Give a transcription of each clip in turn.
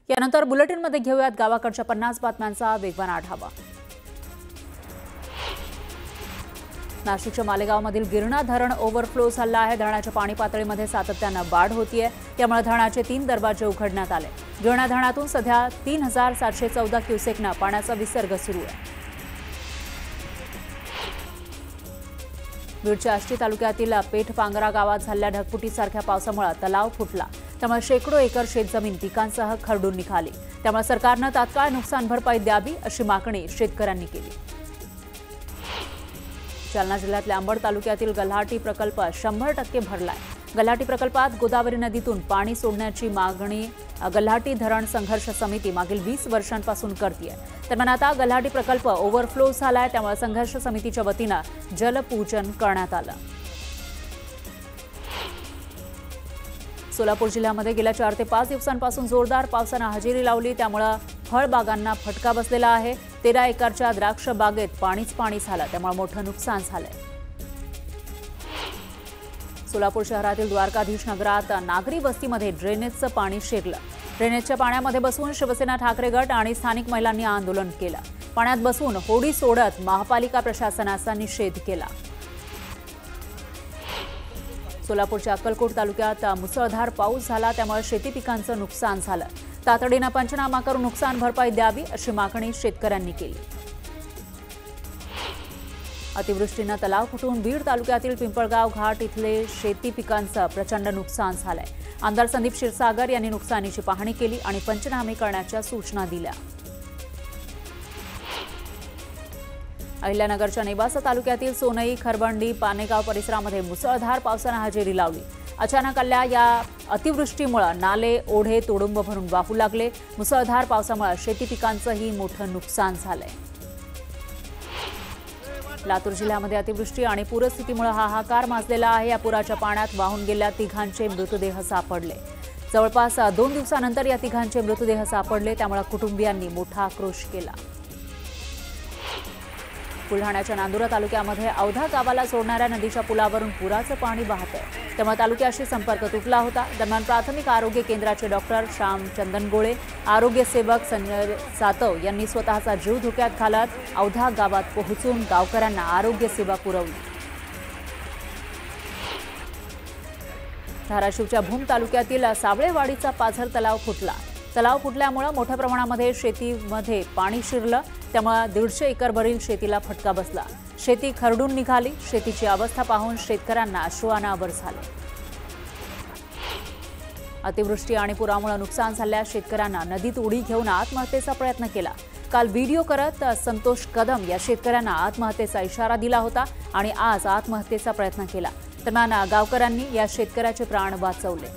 यानंतर बुलेटिनमध्ये घेऊयात गावाकडच्या 50 बातम्यांचा वेगवान आढावा। नाशिकच्या मालेगावमधील गिरणा धरण ओव्हरफ्लो झाला आहे। धरणाच्या पाणी पातळीमध्ये सातत्याने वाढ होतीये, त्यामुळे धरणाचे 3 दरवाजे उघडण्यात आले। गिरणा धरणातून सध्या 3714 क्युसेकना पाण्याचा विसर्ग सुरू आहे। बीडच्या आष्टी तालुक्यातील पेठपांगरा गावात झालेल्या ढगफुटीसारख्या पावसामुळे तलाव फुटला, त्यामुळे शेकडो एकर शेतजमीन पिकांसह खरडून निघाली। त्यामुळे सरकारने तात्काळ नुकसान भरपाई द्यावी अशी मागणी शेतकऱ्यांनी केली। जालना जिल्ह्यातल्या अंबड तालुक्यातील गल्हाटी प्रकल्प 100% भरलाय। गल्हाटी प्रकल्पात गोदावरी नदीतून पाणी सोडण्याची मागणी गल्हाटी धरण संघर्ष समिती मागील 20 वर्षांपासून करतेय। दरम्यान आता गल्हाटी प्रकल्प ओव्हरफ्लो झालाय, त्यामुळे संघर्ष समितीच्या वतीने जलपूजन करण्यात आलं। सोलापूर जिल्ह्यामध्ये गेल्या 4 ते 5 दिवसांपासून जोरदार पावसाने हजेरी लावली, त्यामुळे फळबागांना फटका बसलेला आहे। 13 एकरच्या द्राक्ष बागेत पाणीच पाणी झालं, त्यामुळे मोठं नुकसान झालंय। सोलापूर शहरातील द्वारकाधीश नगरात नागरी वस्तीमध्ये ड्रेनेजचं पाणी शिरलं। ड्रेनेजच्या पाण्यामध्ये बसून शिवसेना ठाकरे गट आणि स्थानिक महिलांनी आंदोलन केलं। पाण्यात बसून होडी सोडत महापालिका प्रशासनाचा निषेध केला। सोलापूरच्या अक्कलकोट तालुक्यात मुसळधार पाऊस झाला, त्यामुळे शेती पिकांचं नुकसान झालं। तातडीने पंचनामा करून नुकसान भरपाई द्यावी अशी मागणी शेतकऱ्यांनी केली। अतिवृष्टीने तलाव फुटून बीड तालुक्यातील पिंपळगाव घाट इथले शेती पिकांचं प्रचंड नुकसान झालंय। आमदार संदीप क्षीरसागर यांनी नुकसानीची पाहणी केली आणि पंचनामे करण्याच्या सूचना दिल्या। अहिल्यानगरच्या नेवासा तालुक्यातील सोनई, खरबंडी, पानेगाव परिसरामध्ये मुसळधार पावसाने हजेरी लावली। अचानक आलेल्या या अतिवृष्टीमुळे नाले, ओढे तुडुंब भरून वाहू लागले। मुसळधार पावसामुळे शेती पिकांचंही मोठं नुकसान झालंय। लातूर जिल्ह्यामध्ये अतिवृष्टी आणि पूरस्थितीमुळे हाहाकार माजलेला आहे। या पुराच्या पाण्यात वाहून गेलेल्या तिघांचे मृतदेह सापडले। जवळपास 2 दिवसानंतर या तिघांचे मृतदेह सापडले, त्यामुळे कुटुंबियांनी मोठा आक्रोश केला। बुलढाण्याच्या नांदुरा तालुक्यामध्ये औधा गावाला जोडणाऱ्या नदीच्या पुलावरून पुराचं पाणी वाहतंय, त्यामुळे तालुक्याशी संपर्क तुटला होता। दरम्यान प्राथमिक आरोग्य केंद्राचे डॉक्टर श्याम चंदनगोळे, आरोग्य सेवक संजय सातव यांनी स्वतःचा जीव धोक्यात घालत औधा गावात पोहोचून गावकऱ्यांना आरोग्य सेवा पुरवली। धाराशिवच्या भूम तालुक्यातील सावळेवाडीचा पाझर तलाव फुटला। तलाव फुटल्यामुळे मोठ्या प्रमाणामध्ये शेतीमध्ये पाणी शिरलं, त्यामुळे 150 एकरभरील शेतीला फटका बसला। शेती खरडून निघाली। शेतीची अवस्था पाहून शेतकऱ्यांना अश्रू अनावर झाले। अतिवृष्टी आणि पुरामुळे नुकसान झालेल्या शेतकऱ्यांना नदीत उडी घेऊन आत्महत्येचा प्रयत्न केला। काल व्हिडिओ करत संतोष कदम या शेतकऱ्यांना आत्महत्येचा इशारा दिला होता आणि आज आत्महत्येचा प्रयत्न केला। दरम्यान गावकऱ्यांनी या शेतकऱ्याचे प्राण वाचवले।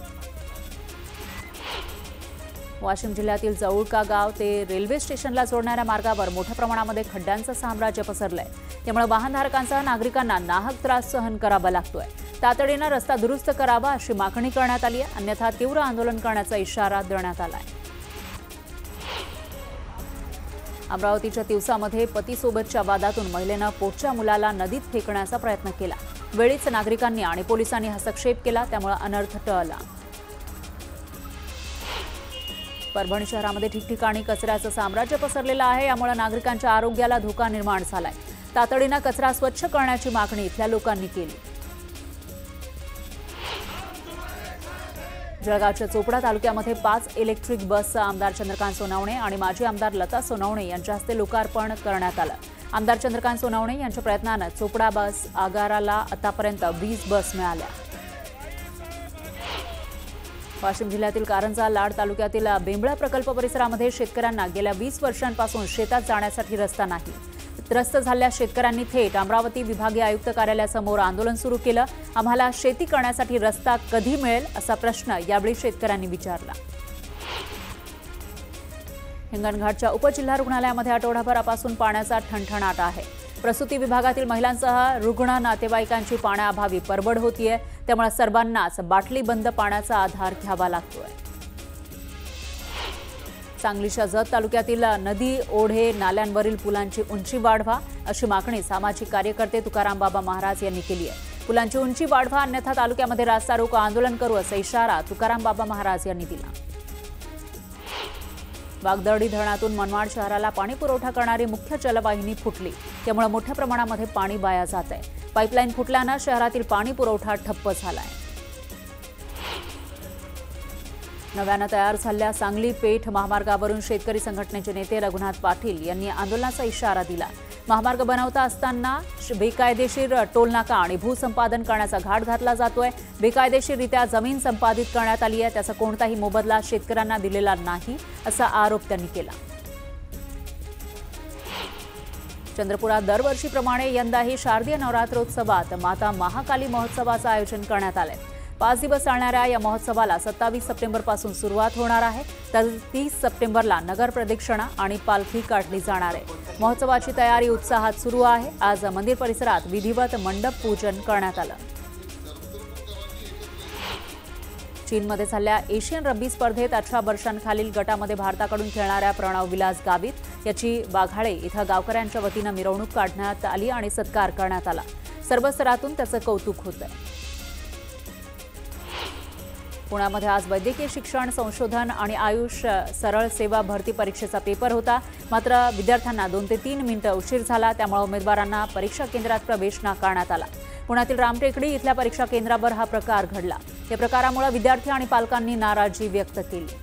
वाशिम जिल्ह्यातील जवळका गाव ते रेल्वे स्टेशनला जोडणाऱ्या मार्गावर मोठ्या प्रमाणामध्ये खड्ड्यांचं साम्राज्य पसरलंय, त्यामुळे वाहनधारकांसह नागरिकांना नाहक त्रास सहन करावा लागतोय। तातडीने रस्ता दुरुस्त करावा अशी मागणी करण्यात आली आहे, अन्यथा तीव्र आंदोलन करण्याचा इशारा देण्यात आलाय। अमरावतीच्या तिवसामध्ये पतीसोबतच्या वादातून महिलेनं पोटच्या मुलाला नदीत फेकण्याचा प्रयत्न केला। वेळीच नागरिकांनी आणि पोलिसांनी हस्तक्षेप केला, त्यामुळे अनर्थ टळला। परभणी शहरामध्ये ठिकठिकाणी कचऱ्याचं साम्राज्य पसरलेलं आहे, यामुळे नागरिकांच्या आरोग्याला धोका निर्माण झालाय। तातडीने कचरा स्वच्छ करण्याची मागणी इथल्या लोकांनी केली। जळगावच्या चोपडा तालुक्यामध्ये 5 इलेक्ट्रिक बसचं आमदार चंद्रकांत सोनवणे आणि माजी आमदार लता सोनवणे यांच्या हस्ते लोकार्पण करण्यात आलं। आमदार चंद्रकांत सोनवणे यांच्या प्रयत्नानं चोपडा बस आगाराला आतापर्यंत 20 बस मिळाल्या। वाशिम जिल्ह्यातील कारंजा लाड तालुक्यातील बेंबळा प्रकल्प परिसरामध्ये शेतकऱ्यांना गेल्या 20 वर्षांपासून शेतात जाण्यासाठी रस्ता नाही। त्रस्त झालेल्या शेतकऱ्यांनी थेट अमरावती विभागीय आयुक्त कार्यालयासमोर आंदोलन सुरू केलं। आम्हाला शेती करण्यासाठी रस्ता कधी मिळेल असा प्रश्न यावेळी शेतकऱ्यांनी विचारला। हिंगणघाटच्या उपजिल्हा रुग्णालयामध्ये आठवडाभरापासून पाण्याचा ठणठणाट आहे। प्रसूती विभागातील महिलांसह रुग्ण नातेवाईकांची पाण्याअभावी परबड होतीये, त्यामुळे सर्वांनाच बाटली बंद पाण्याचा आधार घ्यावा लागतोय। सांगलीच्या जत तालुक्यातील नदी, ओढे, नाल्यांवरील पुलांची उंची वाढवा अशी मागणी सामाजिक कार्यकर्ते तुकाराम बाबा महाराज यांनी केली आहे। पुलांची उंची वाढवा अन्यथा तालुक्यामध्ये रास्ता रोको आंदोलन करू असा इशारा तुकाराम बाबा महाराज यांनी दिला। वागदरडी धरणातून मनमाड शहराला पाणी पुरवठा करणारी मुख्य जलवाहिनी फुटली, त्यामुळे मोठ्या प्रमाणामध्ये पाणी वाया जात आहे। पाईपलाईन फुटल्यानं शहरातील पाणी पुरवठा ठप्प झालाय। नव्यानं तयार झालेल्या सांगली पेठ महामार्गावरून शेतकरी संघटनेचे नेते रघुनाथ पाटील यांनी आंदोलनाचा इशारा दिला। महामार्ग बनवता असताना बेकायदेशीर टोलनाका आणि भूसंपादन करण्याचा घाट घातला जातोय। बेकायदेशीररित्या जमीन संपादित करण्यात आली आहे, त्याचा कोणताही मोबदला शेतकऱ्यांना दिलेला नाही असा आरोप त्यांनी केला। चंद्रपुरात दरवर्षीप्रमाणे यंदाही शारदीय नवरात्रोत्सवात माता महाकाली महोत्सवाचं आयोजन करण्यात आलंय। 5 दिवस चालणाऱ्या या महोत्सवाला 27 सप्टेंबरपासून सुरुवात होणार आहे, तर 30 सप्टेंबरला नगर प्रदक्षिणा आणि पालखी काढली जाणार आहे। महोत्सवाची तयारी उत्साहात सुरू आहे। आज मंदिर परिसरात विधिवत मंडप पूजन करण्यात आलं। चीनमध्ये झालेल्या एशियन रग्बी स्पर्धेत 18 वर्षांखालील गटामध्ये भारताकडून खेळणाऱ्या प्रणव विलास गावित याची वाघाळे इथं गावकऱ्यांच्या वतीनं मिरवणूक काढण्यात आली आणि सत्कार करण्यात आला। सर्व स्तरातून त्याचं कौतुक होतंय। पुण्यामध्ये आज वैद्यकीय शिक्षण संशोधन आणि आयुष सरळ सेवा भरती परीक्षेचा पेपर होता, मात्र विद्यार्थ्यांना 2 ते 3 मिनिटं उशीर झाला, त्यामुळे उमेदवारांना परीक्षा केंद्रात प्रवेश नाकारण्यात आला। पुण्यातील रामटेकडी इथल्या परीक्षा केंद्रावर हा प्रकार घडला। या प्रकारामुळे विद्यार्थी आणि पालकांनी नाराजी व्यक्त केली।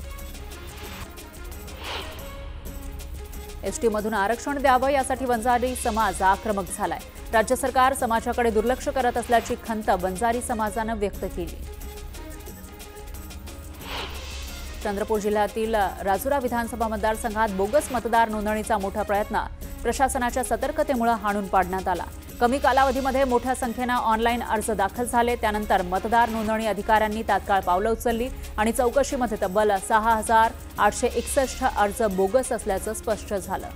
एसटीमधून आरक्षण द्यावं यासाठी वंजारी समाज आक्रमक झालाय। राज्य सरकार समाजाकडे दुर्लक्ष करत असल्याची खंत वंजारी समाजानं व्यक्त केली। चंद्रपूर जिल्ह्यातील राजुरा विधानसभा मतदारसंघात बोगस मतदार नोंदणीचा मोठा प्रयत्न प्रशासनाच्या सतर्कतेमुळे हाणून पाडण्यात आला। कमी कालावधीमध्ये मोठ्या संख्येनं ऑनलाईन अर्ज दाखल झाले, त्यानंतर मतदार नोंदणी अधिकाऱ्यांनी तात्काळ पावलं उचलली आणि चौकशीमध्ये तब्बल 6,861 अर्ज बोगस असल्याचं स्पष्ट झालं।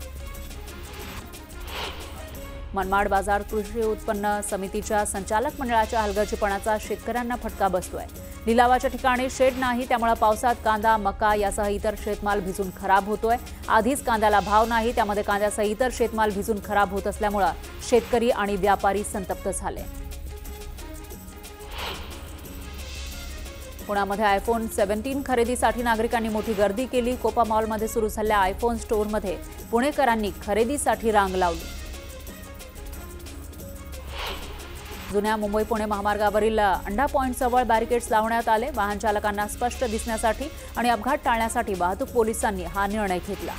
मनमाड बाजार कृषी उत्पन्न समितीच्या संचालक मंडळाच्या हलगर्जीपणाचा शेतकऱ्यांना फटका बसतोय। लिलावाच्या ठिकाणी शेड नाही, त्यामुळे पावसात कांदा, मका यासह इतर शेतमाल भिजून खराब होतोय। आधीच कांद्याला भाव नाही, त्यामध्ये कांद्यासह इतर शेतमाल भिजून खराब होत असल्यामुळे शेतकरी आणि व्यापारी संतप्त झाले। पुण्यामध्ये आयफोन 17 खरेदीसाठी नागरिकांनी मोठी गर्दी केली। कोपा मॉलमध्ये सुरू झालेल्या आयफोन स्टोअरमध्ये पुणेकरांनी खरेदीसाठी रांग लावली। जुन्या मुंबई पुणे महामार्गावरील अंडा पॉइंटजवळ बॅरिकेड्स लावण्यात आले। वाहन चालकांना स्पष्ट दिसण्यासाठी आणि अपघात टाळण्यासाठी वाहतूक पोलिसांनी हा निर्णय घेतला।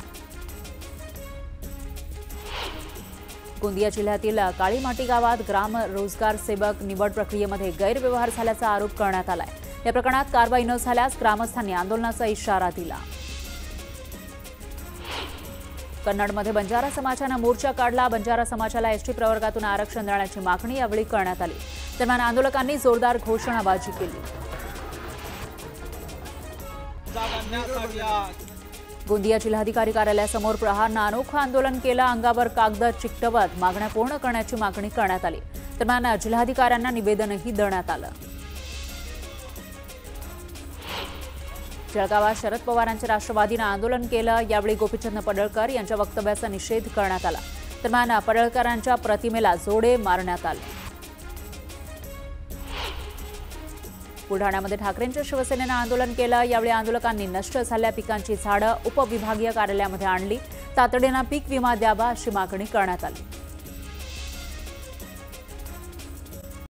गोंदिया जिल्ह्यातील काळीमाटी गावात ग्राम रोजगार सेवक निवड प्रक्रियेमध्ये गैरव्यवहार झाल्याचा आरोप करण्यात आलाय। या प्रकरणात कारवाई न झाल्यास ग्रामस्थांनी आंदोलनाचा इशारा दिला। कन्नडमध्ये बंजारा समाजानं मोर्चा काढला। बंजारा समाजाला एसटी प्रवर्गातून आरक्षण देण्याची मागणी यावेळी करण्यात आली। दरम्यान आंदोलकांनी जोरदार घोषणाबाजी केली। गोंदिया जिल्हाधिकारी कार्यालयासमोर प्रहारनं अनोखं आंदोलन केलं। अंगावर कागद चिकटवत मागण्या पूर्ण करण्याची मागणी करण्यात आली। दरम्यान जिल्हाधिकाऱ्यांना निवेदनही देण्यात आलं। जळगावात शरद पवारांच्या राष्ट्रवादीनं आंदोलन केलं। यावेळी गोपीचंद पडळकर यांच्या वक्तव्याचा निषेध करण्यात आला। दरम्यान पडळकरांच्या प्रतिमेला जोडे मारण्यात आले। बुलढाण्यामध्ये ठाकरेंच्या शिवसेनेनं आंदोलन केलं। यावेळी आंदोलकांनी नष्ट झालेल्या पिकांची झाडं उपविभागीय कार्यालयामध्ये आणली। तातडीनं पीक विमा द्यावा अशी मागणी करण्यात आली।